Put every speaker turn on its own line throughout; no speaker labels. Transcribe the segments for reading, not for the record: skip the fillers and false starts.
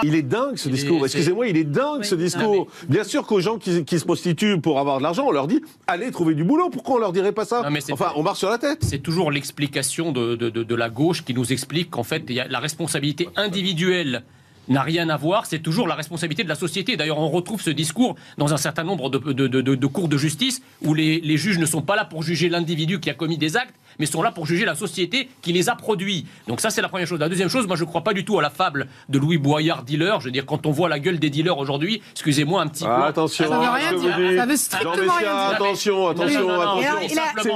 Il est dingue ce discours, excusez-moi, il est dingue ce discours. Bien sûr qu'aux gens qui se prostituent pour avoir de l'argent, on leur dit allez trouver du boulot, pourquoi on leur dirait pas ça? Enfin, on marche sur la tête.
C'est toujours l'explication de la gauche qui nous explique qu'en fait, il y a la responsabilité individuelle n'a rien à voir, c'est toujours la responsabilité de la société. D'ailleurs, on retrouve ce discours dans un certain nombre de cours de justice où les juges ne sont pas là pour juger l'individu qui a commis des actes, mais sont là pour juger la société qui les a produits. Donc ça, c'est la première chose. La deuxième chose, moi, je ne crois pas du tout à la fable de Louis Boyard, dealer. Je veux dire, quand on voit la gueule des dealers aujourd'hui, excusez-moi un petit peu...
Attention,
ça veut rien dire. Ça veut strictement rien dire.
Attention.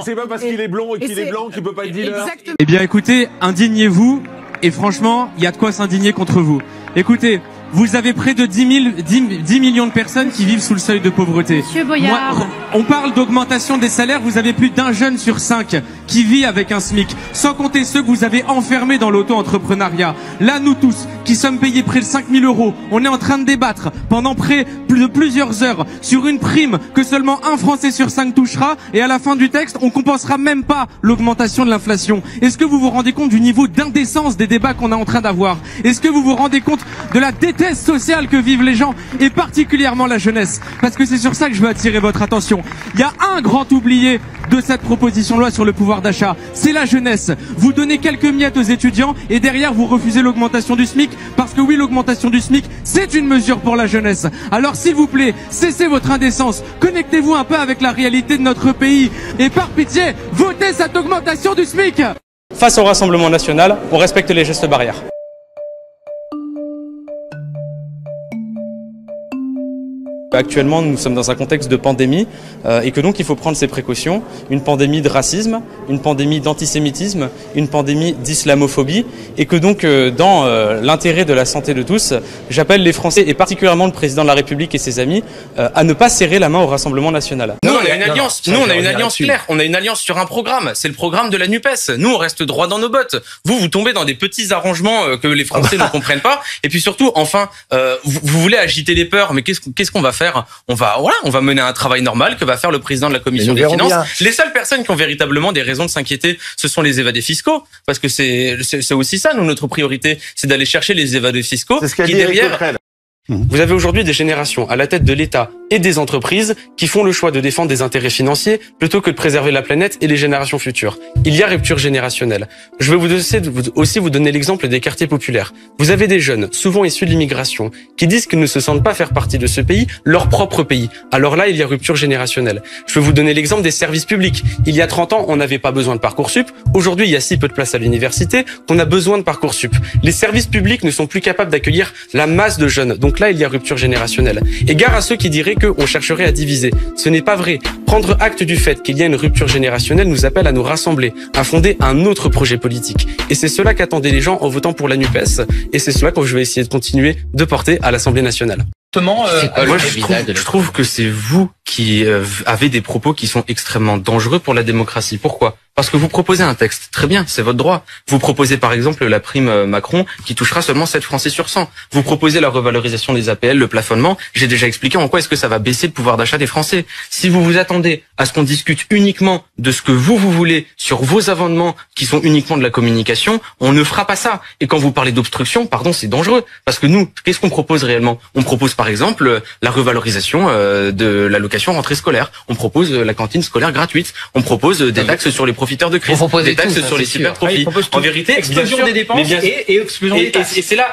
C'est pas parce qu'il est blond et qu'il est blanc qu'il peut pas être dealer.
Exactement.
Eh bien, écoutez, indignez-vous. Et franchement, il y a de quoi s'indigner contre vous. Écoutez, vous avez près de 10 millions de personnes qui vivent sous le seuil de pauvreté.
Monsieur Boyard.
On parle d'augmentation des salaires, vous avez plus d'un jeune sur 5 qui vit avec un SMIC, sans compter ceux que vous avez enfermés dans l'auto-entrepreneuriat. Là, nous tous, qui sommes payés près de 5 000 €, on est en train de débattre pendant près de plusieurs heures sur une prime que seulement un Français sur 5 touchera, et à la fin du texte, on compensera même pas l'augmentation de l'inflation. Est-ce que vous vous rendez compte du niveau d'indécence des débats qu'on est en train d'avoir? Est-ce que vous vous rendez compte de la détresse sociale que vivent les gens, et particulièrement la jeunesse? Parce que c'est sur ça que je veux attirer votre attention. Il y a un grand oublié de cette proposition de loi sur le pouvoir d'achat, c'est la jeunesse. Vous donnez quelques miettes aux étudiants et derrière vous refusez l'augmentation du SMIC, parce que oui, l'augmentation du SMIC, c'est une mesure pour la jeunesse. Alors s'il vous plaît, cessez votre indécence, connectez-vous un peu avec la réalité de notre pays, et par pitié, votez cette augmentation du SMIC.
Face au Rassemblement national, on respecte les gestes barrières. Actuellement, nous sommes dans un contexte de pandémie et que donc il faut prendre ses précautions. Une pandémie de racisme, une pandémie d'antisémitisme, une pandémie d'islamophobie, et que donc dans l'intérêt de la santé de tous, j'appelle les Français et particulièrement le président de la République et ses amis à ne pas serrer la main au Rassemblement national.
Nous, on a une alliance. Nous, on a une alliance claire. On a une alliance sur un programme. C'est le programme de la NUPES. Nous, on reste droit dans nos bottes. Vous tombez dans des petits arrangements que les Français ne comprennent pas. Et puis surtout, enfin, vous voulez agiter les peurs, mais qu'est-ce qu'on va faire? On va mener un travail normal que va faire le président de la Commission des Finances. Bien. Les seules personnes qui ont véritablement des raisons de s'inquiéter, ce sont les évadés fiscaux, parce que c'est aussi ça, nous, notre priorité, c'est d'aller chercher les évadés fiscaux qui derrière. Vous avez aujourd'hui des générations à la tête de l'État et des entreprises qui font le choix de défendre des intérêts financiers plutôt que de préserver la planète et les générations futures. Il y a rupture générationnelle. Je vais aussi vous donner l'exemple des quartiers populaires. Vous avez des jeunes, souvent issus de l'immigration, qui disent qu'ils ne se sentent pas faire partie de ce pays, leur propre pays. Alors là, il y a rupture générationnelle. Je vais vous donner l'exemple des services publics. Il y a 30 ans, on n'avait pas besoin de Parcoursup. Aujourd'hui, il y a si peu de place à l'université qu'on a besoin de Parcoursup. Les services publics ne sont plus capables d'accueillir la masse de jeunes. Donc là, il y a rupture générationnelle. Et gare à ceux qui diraient qu'on chercherait à diviser. Ce n'est pas vrai. Prendre acte du fait qu'il y a une rupture générationnelle nous appelle à nous rassembler, à fonder un autre projet politique. Et c'est cela qu'attendaient les gens en votant pour la NUPES. Et c'est cela que je vais essayer de continuer de porter à l'Assemblée nationale.
Moi, je trouve que c'est vous qui avez des propos qui sont extrêmement dangereux pour la démocratie. Pourquoi? Parce que vous proposez un texte. Très bien, c'est votre droit. Vous proposez par exemple la prime Macron qui touchera seulement 7 Français sur 100. Vous proposez la revalorisation des APL, le plafonnement. J'ai déjà expliqué en quoi est-ce que ça va baisser le pouvoir d'achat des Français. Si vous vous attendez à ce qu'on discute uniquement de ce que vous voulez sur vos amendements qui sont uniquement de la communication, on ne fera pas ça. Et quand vous parlez d'obstruction, pardon, c'est dangereux. Parce que nous, qu'est-ce qu'on propose réellement? On propose par exemple la revalorisation de l'allocation rentrée scolaire. On propose la cantine scolaire gratuite. On propose des taxes sur les profiteurs de crise, des taxes sur les super profits. En vérité, explosion des dépenses et explosion des taxes. Et c'est là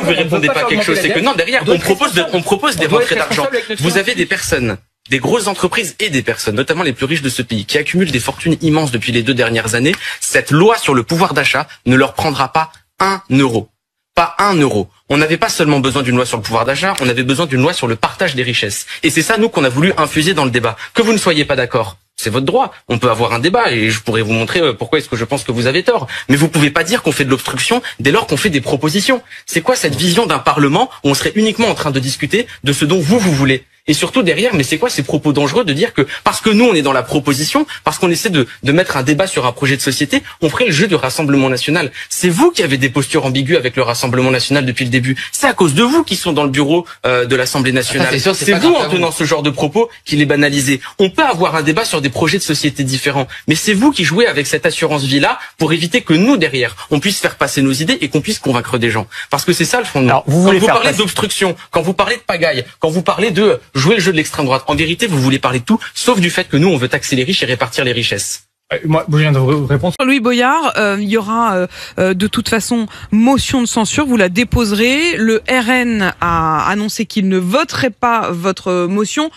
où vous répondez pas quelque chose. C'est que non, derrière, on propose des retraits d'argent. Vous avez des personnes, des grosses entreprises et des personnes, notamment les plus riches de ce pays, qui accumulent des fortunes immenses depuis les 2 dernières années. Cette loi sur le pouvoir d'achat ne leur prendra pas 1 euro. Pas 1 euro. On n'avait pas seulement besoin d'une loi sur le pouvoir d'achat, on avait besoin d'une loi sur le partage des richesses. Et c'est ça, nous, qu'on a voulu infuser dans le débat. Que vous ne soyez pas d'accord, c'est votre droit. On peut avoir un débat et je pourrais vous montrer pourquoi est-ce que je pense que vous avez tort. Mais vous pouvez pas dire qu'on fait de l'obstruction dès lors qu'on fait des propositions. C'est quoi cette vision d'un Parlement où on serait uniquement en train de discuter de ce dont vous voulez?
Et surtout derrière, mais c'est quoi ces propos dangereux de dire que parce que nous on est dans la proposition, parce qu'on essaie de mettre un débat sur un projet de société, on ferait le jeu du Rassemblement national. C'est vous qui avez des postures ambiguës avec le Rassemblement national depuis le début. C'est à cause de vous qui sont dans le bureau de l'Assemblée nationale. C'est vous en tenant ce genre de propos qui les banalisez. On peut avoir un débat sur des projets de société différents, mais c'est vous qui jouez avec cette assurance vie-là pour éviter que nous derrière on puisse faire passer nos idées et qu'on puisse convaincre des gens. Parce que c'est ça le fondement. Quand vous parlez d'obstruction, quand vous parlez de pagaille, quand vous parlez de jouer le jeu de l'extrême droite, en vérité vous voulez parler de tout, sauf du fait que nous on veut taxer les riches et répartir les richesses.
Moi, je viens de vous répondre.
Louis Boyard, il y aura de toute façon motion de censure, vous la déposerez. Le RN a annoncé qu'il ne voterait pas votre motion.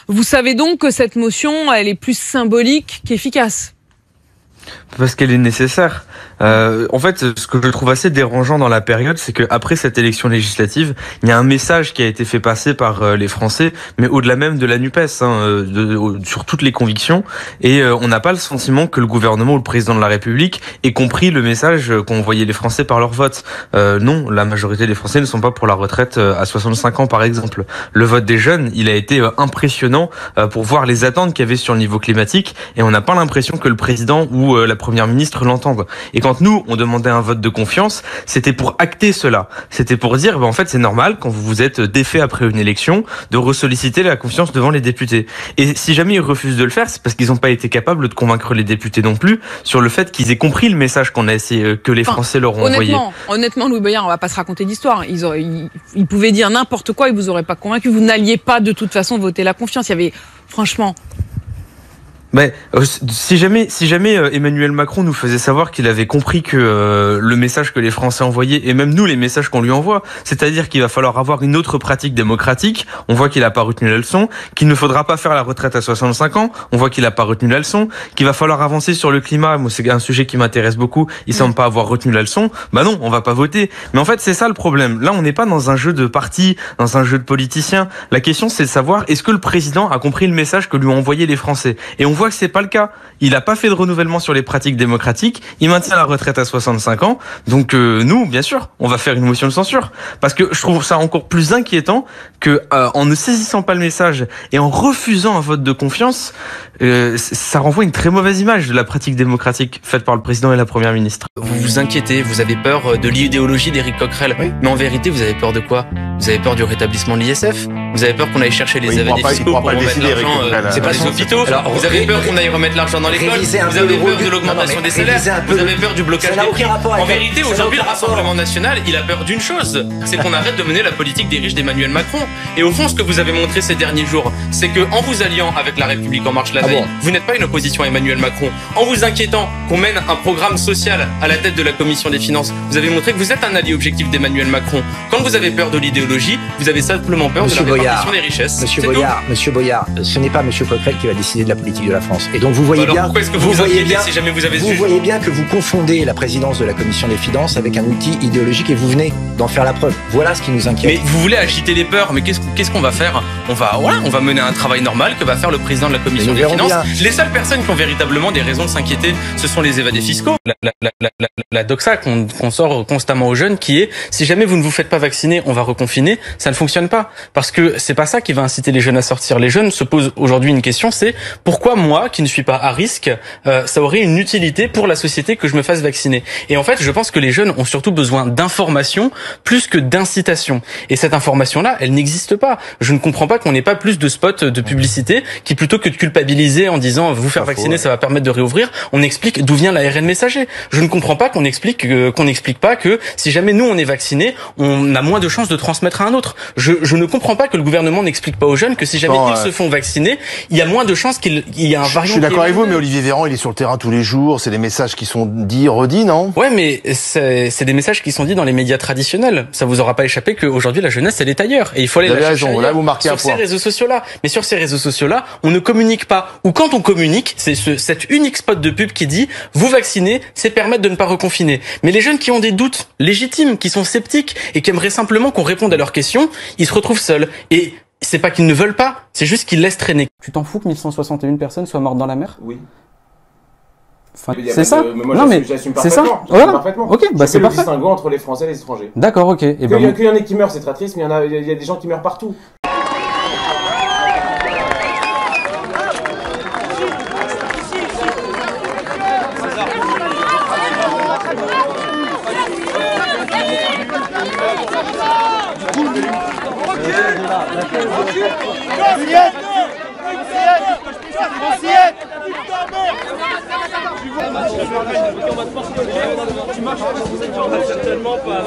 Vous savez donc que cette motion, elle est plus symbolique qu'efficace.
Parce qu'elle est nécessaire. En fait, ce que je trouve assez dérangeant dans la période, c'est qu'après cette élection législative, il y a un message qui a été fait passer par les Français, mais au-delà même de la NUPES, sur toutes les convictions, et on n'a pas le sentiment que le gouvernement ou le président de la République ait compris le message qu'ont envoyé les Français par leur vote. Non, la majorité des Français ne sont pas pour la retraite à 65 ans, par exemple. Le vote des jeunes, il a été impressionnant pour voir les attentes qu'il y avait sur le niveau climatique, et on n'a pas l'impression que le président ou la première ministre l'entendent. Et quand nous, on demandait un vote de confiance, c'était pour acter cela. C'était pour dire, en fait, c'est normal, quand vous vous êtes défait après une élection, de ressolliciter la confiance devant les députés. Et si jamais ils refusent de le faire, c'est parce qu'ils n'ont pas été capables de convaincre les députés non plus sur le fait qu'ils aient compris le message qu'on a essayé, que les Français leur ont envoyé.
Honnêtement, Louis Boyard, on va pas se raconter d'histoire. Ils pouvaient dire n'importe quoi, ils vous auraient pas convaincu. Vous n'alliez pas de toute façon voter la confiance. Il y avait, franchement...
Mais si jamais Emmanuel Macron nous faisait savoir qu'il avait compris que le message que les Français envoyaient, et même nous les messages qu'on lui envoie, c'est-à-dire qu'il va falloir avoir une autre pratique démocratique, on voit qu'il a pas retenu la leçon, qu'il ne faudra pas faire la retraite à 65 ans, on voit qu'il a pas retenu la leçon, qu'il va falloir avancer sur le climat, moi c'est un sujet qui m'intéresse beaucoup, il semble pas avoir retenu la leçon, bah non, on va pas voter. Mais en fait c'est ça le problème, là on n'est pas dans un jeu de parti, dans un jeu de politiciens, la question c'est de savoir est-ce que le président a compris le message que lui ont envoyé les Français, et on voit que c'est pas le cas. Il a pas fait de renouvellement sur les pratiques démocratiques. Il maintient la retraite à 65 ans. Donc nous, bien sûr, on va faire une motion de censure parce que je trouve ça encore plus inquiétant que en ne saisissant pas le message et en refusant un vote de confiance, ça renvoie une très mauvaise image de la pratique démocratique faite par le président et la première ministre.
Vous vous inquiétez, vous avez peur de l'idéologie d'Éric Coquerel. Oui. Mais en vérité, vous avez peur de quoi? Vous avez peur du rétablissement de l'ISF? Vous avez peur qu'on aille chercher les évadés fiscaux pour remettre l'argent c'est pas les hôpitaux? Vous avez peur qu'on aille remettre l'argent dans l'école? Vous avez peur de l'augmentation des salaires? Vous avez peur du blocage des prix? En vérité, aujourd'hui, le Rassemblement national, il a peur d'une chose, c'est qu'on arrête de mener la politique des riches d'Emmanuel Macron. Et au fond, ce que vous avez montré ces derniers jours, c'est que en vous alliant avec La République En Marche la veille, vous n'êtes pas une opposition à Emmanuel Macron. En vous inquiétant qu'on mène un programme social à la tête de la Commission des Finances, vous avez montré que vous êtes un allié objectif d'Emmanuel Macron. Quand vous avez peur de l'idéologie, vous avez simplement peur de la répartition des richesses.
Monsieur Boyard, ce n'est pas Monsieur Coquerel qui va décider de la politique de la France. Et donc vous voyez bien,
pourquoi est-ce que vous voyez bien, si jamais vous avez
vous voyez bien que vous confondez la présidence de la Commission des Finances avec un outil idéologique et vous venez d'en faire la preuve. Voilà ce qui nous inquiète.
Mais vous voulez agiter les peurs, mais qu'est-ce qu'on va faire? On va mener un travail normal que va faire le président de la Commission des Finances. Les seules personnes qui ont véritablement des raisons de s'inquiéter, ce sont les évadés fiscaux. La doxa qu'on sort constamment aux jeunes qui est, si jamais vous ne vous faites pas vacciner, on va reconfiner, ça ne fonctionne pas. Parce que c'est pas ça qui va inciter les jeunes à sortir. Les jeunes se posent aujourd'hui une question, c'est pourquoi moi, qui ne suis pas à risque, ça aurait une utilité pour la société que je me fasse vacciner. Et en fait, je pense que les jeunes ont surtout besoin d'information plus que d'incitation. Et cette information-là, elle n'existe pas. Je ne comprends pas qu'on n'ait pas plus de spots de publicité qui, plutôt que de culpabiliser en disant vous faire vacciner, ça va permettre de réouvrir, on explique d'où vient l'ARN messager. Je ne comprends pas qu'on explique pas que si jamais nous on est vacciné, on a moins de chances de transmettre à un autre. Je ne comprends pas que le gouvernement n'explique pas aux jeunes que si jamais ils se font vacciner, il y a moins de chances qu'il y ait un variant.
Je suis d'accord avec vous, mais Olivier Véran, il est sur le terrain tous les jours, c'est des messages qui sont dits, redits, non?
Ouais, mais c'est des messages qui sont dits dans les médias traditionnels. Ça vous aura pas échappé qu'aujourd'hui la jeunesse elle est ailleurs et il faut aller la chercher ailleurs.
Là vous marquez un point.
Sur ces réseaux sociaux-là. Mais sur ces réseaux sociaux-là, on ne communique pas. Ou quand on communique, c'est cet unique spot de pub qui dit vous vacciner, c'est permettre de ne pas reconfiner. Mais les jeunes qui ont des doutes légitimes, qui sont sceptiques et qui aimeraient simplement qu'on réponde à leurs questions, ils se retrouvent seuls. Et c'est pas qu'ils ne veulent pas, c'est juste qu'ils laissent traîner.
Tu t'en fous que 1161 personnes soient mortes dans la mer?
Oui.
Enfin, c'est ça?
Non mais
c'est ça? Voilà. Ok, bah c'est parfait.
C'est un distinguo entre les Français et les étrangers.
D'accord, ok.
Et qu'il y en ait qui meurent, c'est très triste, mais il y a des gens qui meurent partout. Tu marches certainement pas.